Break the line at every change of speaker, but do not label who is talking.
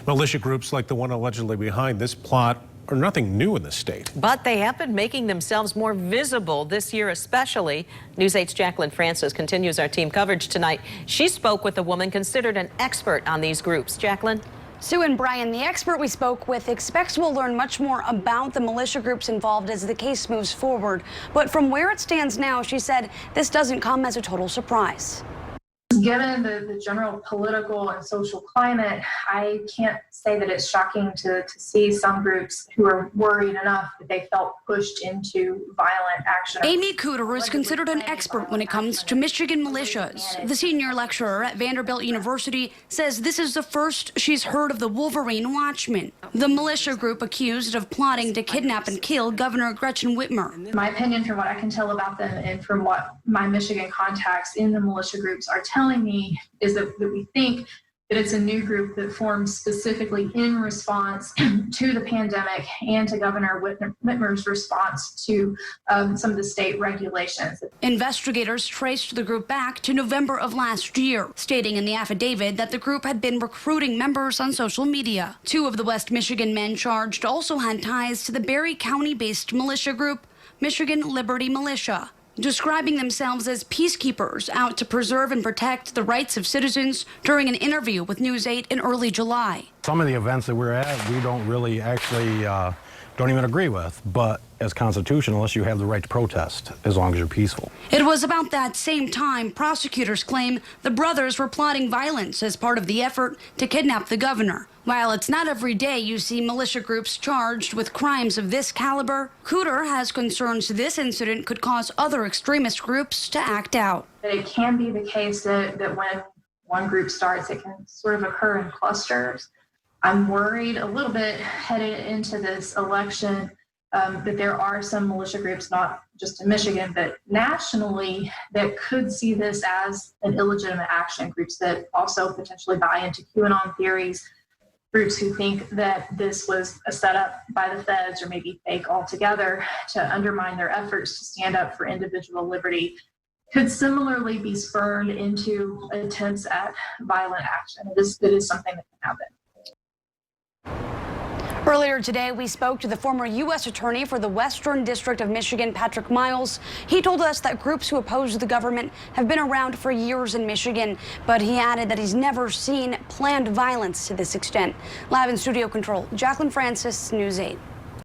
Militia groups like the one allegedly behind this plot are nothing new in the state.
But they have been making themselves more visible this year especially. News 8's Jacqueline Francis continues our team coverage tonight. She spoke with a woman considered an expert on these groups. Jacqueline?
Sue and Brian, the expert we spoke with expects we'll learn much more about the militia groups involved as the case moves forward. But from where it stands now, she said this doesn't come as a total surprise.
Given the general political and social climate, I can't say that it's shocking to see some groups who are worried enough that they felt pushed into violent action.
Amy Cooter is considered an expert when it comes to Michigan militias. The senior lecturer at Vanderbilt University says this is the first she's heard of the Wolverine Watchmen, the militia group accused of plotting to kidnap and kill Governor Gretchen Whitmer.
My opinion, from what I can tell about them and from what my Michigan contacts in the militia groups are telling me, is that we think that it's a new group that formed specifically in response to the pandemic and to Governor Whitmer's response to some of the state regulations.
Investigators traced the group back to November of last year, stating in the affidavit that the group had been recruiting members on social media. Two of the West Michigan men charged also had ties to the Berry County-based militia group, Michigan Liberty Militia, describing themselves as peacekeepers out to preserve and protect the rights of citizens during an interview with News 8 in early July.
Some of the events that we're at, we don't really actually don't even agree with, but as constitutionalists, you have the right to protest as long as you're peaceful.
It was about that same time prosecutors claim the brothers were plotting violence as part of the effort to kidnap the governor. While it's not every day you see militia groups charged with crimes of this caliber, Cooter has concerns this incident could cause other extremist groups to act out.
It can be the case that when one group starts, it can sort of occur in clusters. I'm worried a little bit headed into this election that there are some militia groups, not just in Michigan, but nationally, that could see this as an illegitimate action. Groups that also potentially buy into QAnon theories, groups who think that this was a setup by the feds or maybe fake altogether to undermine their efforts to stand up for individual liberty, could similarly be spurred into attempts at violent action. It is something that can happen.
Earlier today, we spoke to the former U.S. Attorney for the Western District of Michigan, Patrick Miles. He told us that groups who oppose the government have been around for years in Michigan, but he added that he's never seen planned violence to this extent. Live in studio control, Jacqueline Francis, News 8.